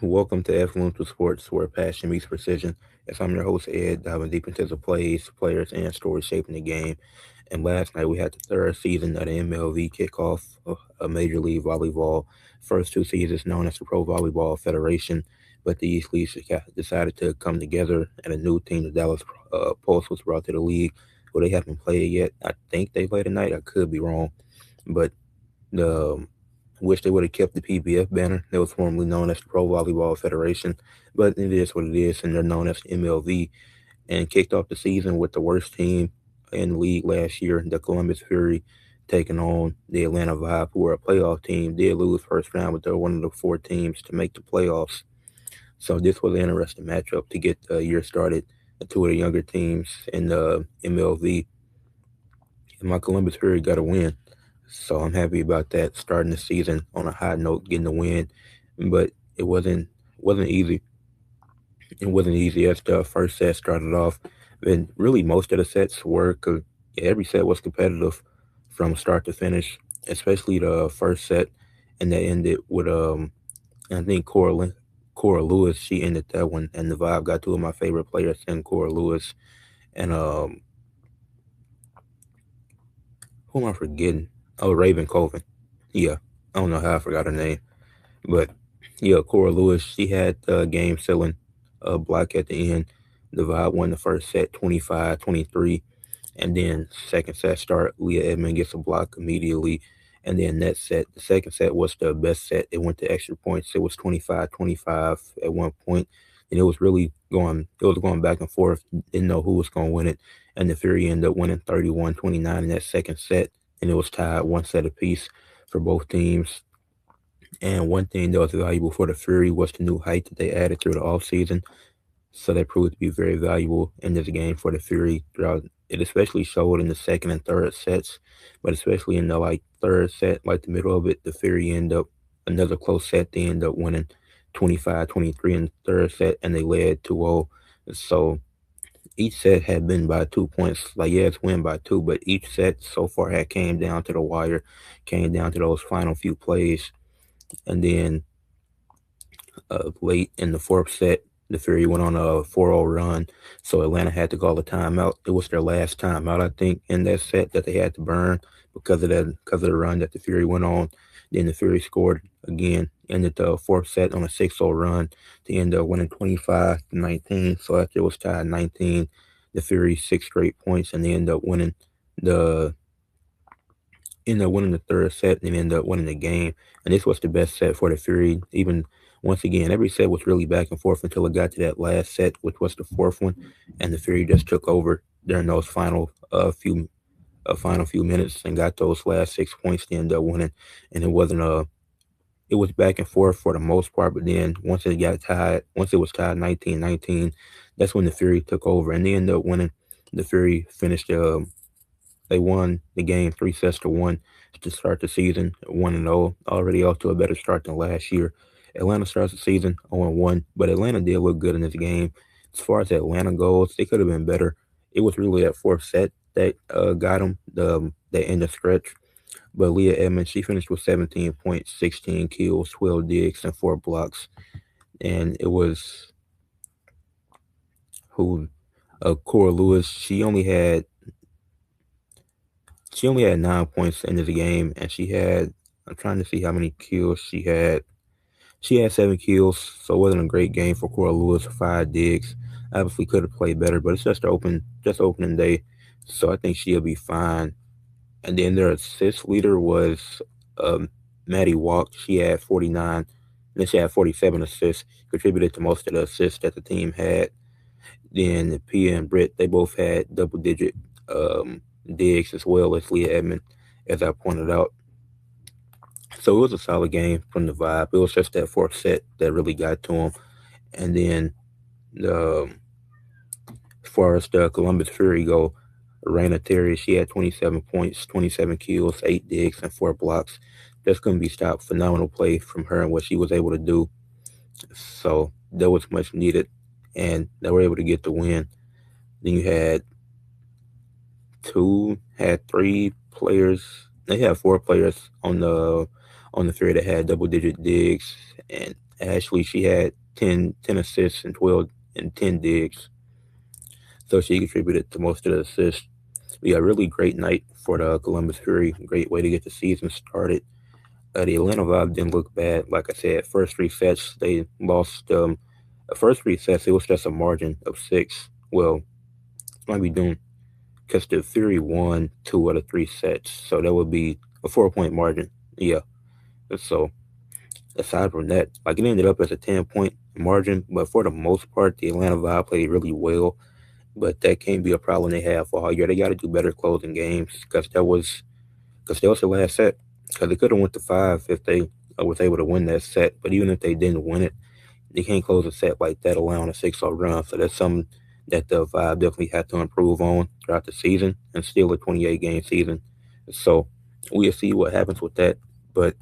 Welcome to Ed Fluential Sports, where passion meets precision. As I'm your host, Ed, diving deep into the plays, players, and stories shaping the game. And last night we had the third season of the MLV kickoff of Major League Volleyball. First two seasons known as the Pro Volleyball Federation, but these leagues decided to come together, and a new team, the Dallas Pulse, was brought to the league. Well, they haven't played yet. I think they played tonight. I could be wrong, but the wish they would have kept the PBF banner that was formerly known as the Pro Volleyball Federation, but it is what it is, and they're known as MLV. And kicked off the season with the worst team in the league last year, the Columbus Fury, taking on the Atlanta Vibe, who were a playoff team. Did lose first round, but they're one of the four teams to make the playoffs. So this was an interesting matchup to get the year started. Two of the younger teams in the MLV, and my Columbus Fury got a win. So I'm happy about that. Starting the season on a high note, getting the win, but it wasn't easy. It wasn't easy as the first set started off, and really most of the sets were. Cause every set was competitive from start to finish, especially the first set, and that ended with I think Cora Lewis. She ended that one, and the Vibe got two of my favorite players, and Cora Lewis, and who am I forgetting? Oh, Raven Colvin. Yeah, I don't know how I forgot her name. But yeah, Cora Lewis, she had the game selling block at the end. The Vibe won the first set 25-23. And then second set start, Leah Edmond gets a block immediately. And then that set, the second set was the best set. It went to extra points. It was 25-25 at one point. And it was going back and forth. Didn't know who was going to win it. And the Fury ended up winning 31-29 in that second set. And it was tied one set apiece for both teams. And one thing that was valuable for the Fury was the new height that they added through the offseason. So that proved to be very valuable in this game for the Fury throughout. It especially showed in the second and third sets, but especially in the third set, like the middle of it, the Fury end up another close set. They end up winning 25-23 in the third set, and they led 2-0. So each set had been by 2 points. Like, yeah, it's win by two, but each set so far had came down to the wire, came down to those final few plays. And then late in the fourth set, the Fury went on a 4-0 run, so Atlanta had to call a timeout. It was their last timeout, I think, in that set that they had to burn because of the run that the Fury went on. Then the Fury scored again, ended the fourth set on a 6-0 run to end up winning 25-19. So after it was tied 19, the Fury six straight points, and they the ended up winning the third set and ended up winning the game. And this was the best set for the Fury. Even once again, every set was really back and forth until it got to that last set, which was the fourth one, and the Fury just took over during those final few minutes and got those last 6 points to end up winning. And it was back and forth for the most part, but then once it was tied 19-19, that's when the Fury took over and they ended up winning. The Fury finished they won the game 3-1 to start the season 1-0, already off to a better start than last year. Atlanta starts the season 0-1, but Atlanta did look good in this game. As far as Atlanta goes, they could have been better. It was really that fourth set that got them the end of stretch. But Leah Edmonds, she finished with 17 points, 16 kills, 12 digs, and 4 blocks. And it was who Cora Lewis. She only had 9 points in this game, and she had. I'm trying to see how many kills she had. She had 7 kills, so it wasn't a great game for Cora Lewis. 5 digs. Obviously, could have played better, but it's just opening day, so I think she'll be fine. And then their assist leader was Maddie Walk. She had 49. And then she had 47 assists. Contributed to most of the assists that the team had. Then Pia and Britt, they both had double-digit digs as well as Leah Edmond, as I pointed out. So it was a solid game from the Vibe. It was just that fourth set that really got to him. And then um, as far as the Columbus Fury go, Raina Terry, she had 27 points, 27 kills, 8 digs, and 4 blocks. That's going to be stopped. Phenomenal play from her and what she was able to do. So that was much needed. And they were able to get the win. Then you had three players. They had four players on the Fury that had double digit digs, and Ashley, she had 10 assists and 12 and 10 digs, so she contributed to most of the assists. We had a really great night for the Columbus Fury. Great way to get the season started. The Atlanta Vibe didn't look bad. Like I said, first three sets they lost. The first three sets it was just a margin of six. Well, might be doing because the Fury won two out of three sets, so that would be a 4 point margin. Yeah. So aside from that, like it ended up as a 10 point margin, but for the most part, the Atlanta Vibe played really well. But that can't be a problem they have for all year. They got to do better closing games because that was the last set. Because they could have went to five if they was able to win that set. But even if they didn't win it, they can't close a set like that allowing a 6-0 run. So that's something that the Vibe definitely had to improve on throughout the season and still a 28 game season. So we'll see what happens with that. But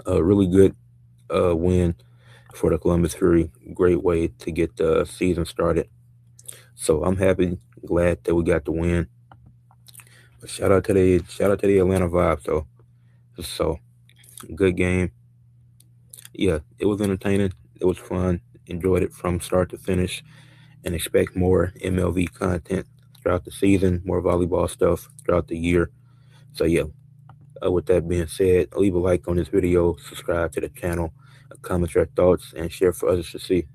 a really good win for the Columbus Fury. Great way to get the season started. So I'm happy, glad that we got the win. But shout out to the Atlanta Vibe. So good game. Yeah, it was entertaining. It was fun. Enjoyed it from start to finish, and expect more MLV content throughout the season, more volleyball stuff throughout the year. So yeah, with that being said, leave a like on this video, subscribe to the channel, comment your thoughts, and share for others to see.